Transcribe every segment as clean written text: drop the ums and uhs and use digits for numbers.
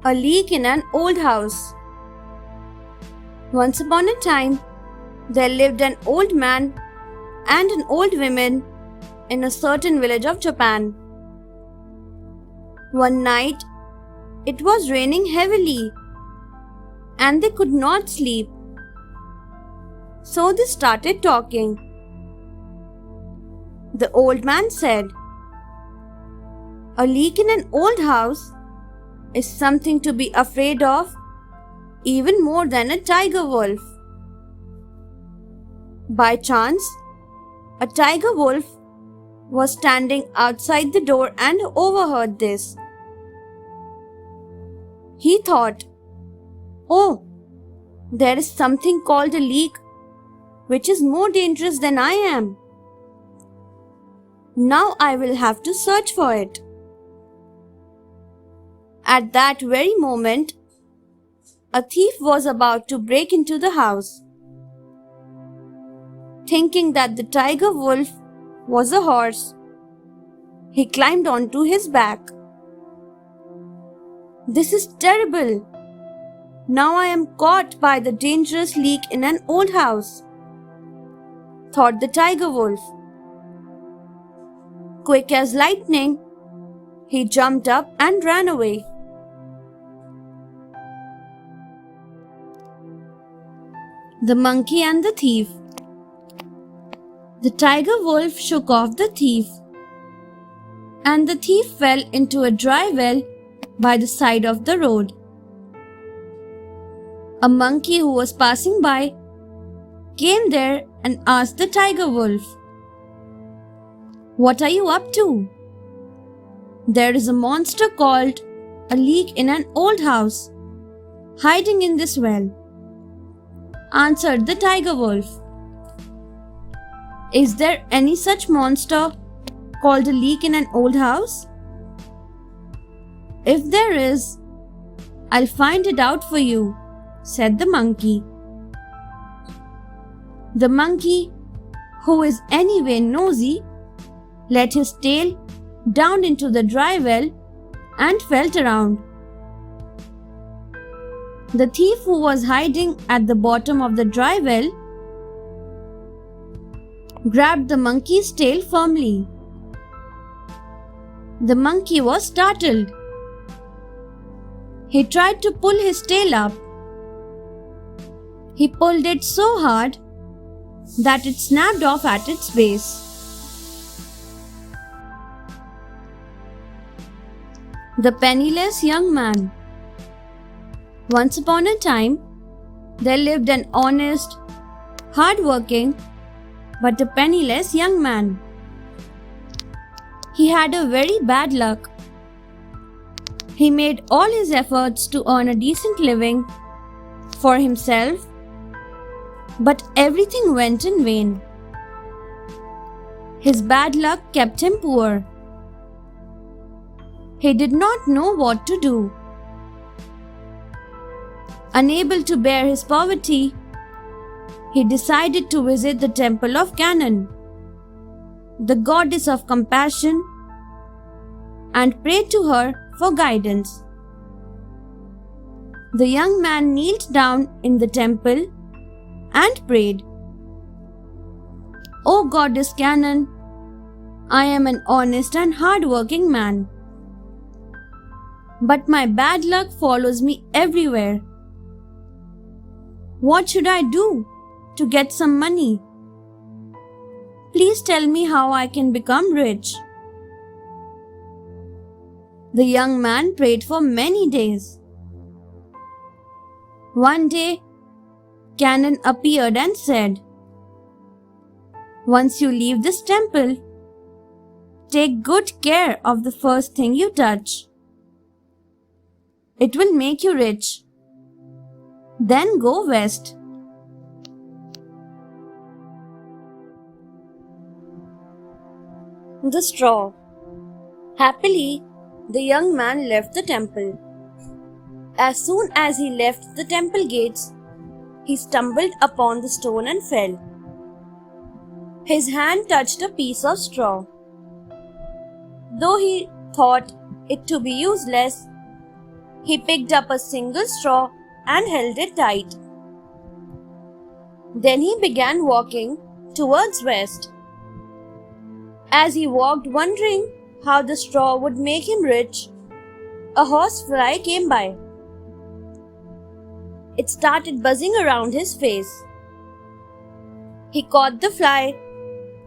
A leak in an old house. Once upon a time, there lived an old man and an old woman in a certain village of Japan. One night, it was raining heavily and they could not sleep. So they started talking. The old man said, "A leak in an old house is something to be afraid of, even more than a tiger wolf." By chance, a tiger wolf was standing outside the door and overheard this. He thought, "Oh, there is something called a leak which is more dangerous than I am. Now I will have to search for it." At that very moment, a thief was about to break into the house. Thinking that the tiger wolf was a horse, he climbed onto his back. "This is terrible. Now I am caught by the dangerous leak in an old house," thought the tiger wolf. Quick as lightning, he jumped up and ran away. The monkey and the thief. The tiger wolf shook off the thief, and the thief fell into a dry well by the side of the road. A monkey who was passing by came there and asked the tiger wolf, "What are you up to?" "There is a monster called a leak in an old house, hiding in this well," answered the tiger wolf. "Is there any such monster called a leak in an old house?" "If there is, I'll find it out for you," said the monkey. The monkey, who is anyway nosy, let his tail down into the dry well and felt around. The thief, who was hiding at the bottom of the dry well, grabbed the monkey's tail firmly. The monkey was startled. He tried to pull his tail up. He pulled it so hard that it snapped off at its base. The penniless young man. Once upon a time, there lived an honest, hard-working, but a penniless young man. He had a very bad luck. He made all his efforts to earn a decent living for himself, but everything went in vain. His bad luck kept him poor. He did not know what to do. Unable to bear his poverty, he decided to visit the temple of Kannon, the goddess of compassion, and pray to her for guidance. The young man knelt down in the temple and prayed, "O goddess Kannon, I am an honest and hard-working man, but my bad luck follows me everywhere. What should I do to get some money? Please tell me how I can become rich." The young man prayed for many days. One day, Kannon appeared and said, "Once you leave this temple, take good care of the first thing you touch. It will make you rich. Then go west." The straw. Happily, the young man left the temple. As soon as he left the temple gates, he stumbled upon the stone and fell. His hand touched a piece of straw. Though he thought it to be useless, He picked up a single straw and held it tight. Then he began walking towards west. As he walked, wondering how the straw would make him rich, a horsefly came by. It started buzzing around his face. He caught the fly,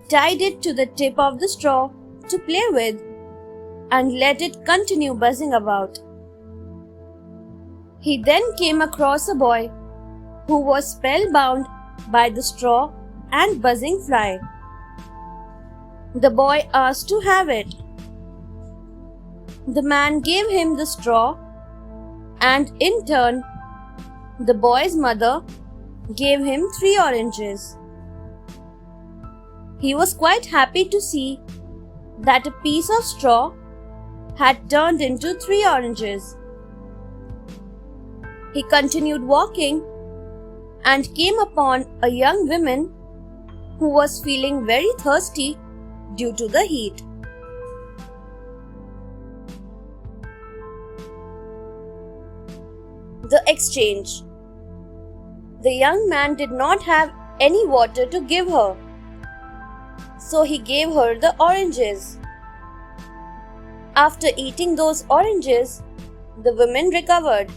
tied it to the tip of the straw to play with, and let it continue buzzing about. He then came across a boy who was spellbound by the straw and buzzing fly. The boy asked to have it. The man gave him the straw, and in turn, the boy's mother gave him 3 oranges. He was quite happy to see that a piece of straw had turned into 3 oranges. He continued walking and came upon a young woman who was feeling very thirsty due to the heat. The exchange. The young man did not have any water to give her, so he gave her the oranges. After eating those oranges, the woman recovered.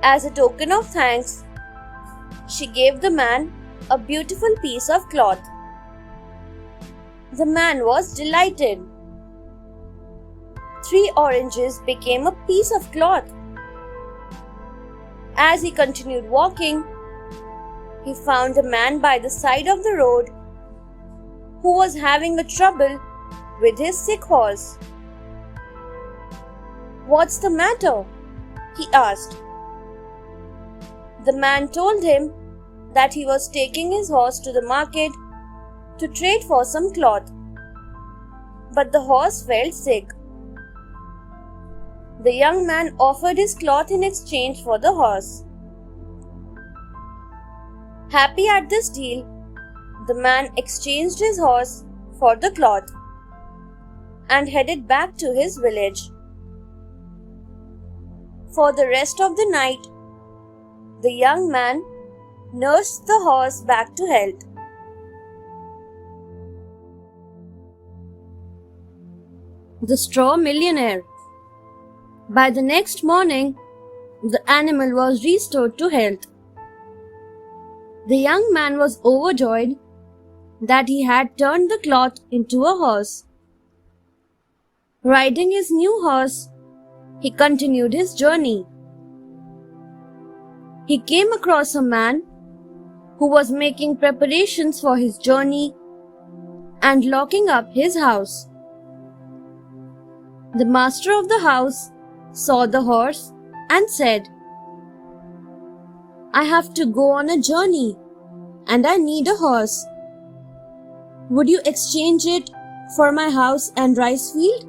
As a token of thanks, she gave the man a beautiful piece of cloth. The man was delighted. 3 oranges became a piece of cloth. As he continued walking, he found a man by the side of the road who was having a trouble with his sick horse. "What's the matter?" he asked. The man told him that he was taking his horse to the market to trade for some cloth, but the horse felt sick. The young man offered his cloth in exchange for the horse. Happy at this deal, the man exchanged his horse for the cloth and headed back to his village. For the rest of the night, the young man nursed the horse back to health. The Straw Millionaire. By the next morning, the animal was restored to health. The young man was overjoyed that he had turned the cloth into a horse. Riding his new horse, he continued his journey. He came across a man who was making preparations for his journey and locking up his house. The master of the house saw the horse and said, "I have to go on a journey and I need a horse. Would you exchange it for my house and rice field?"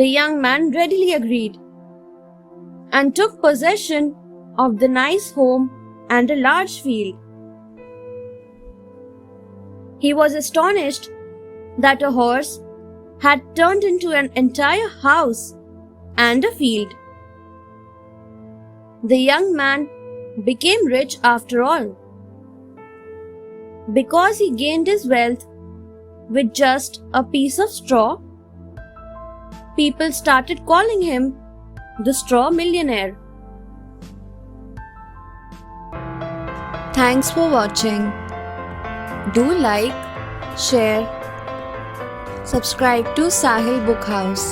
The young man readily agreed and took possession of the nice home and a large field. He was astonished that a horse had turned into an entire house and a field. The young man became rich after all. Because he gained his wealth with just a piece of straw, people started calling him the Straw Millionaire. Thanks for watching. Do like, share, subscribe to Sahil Book House.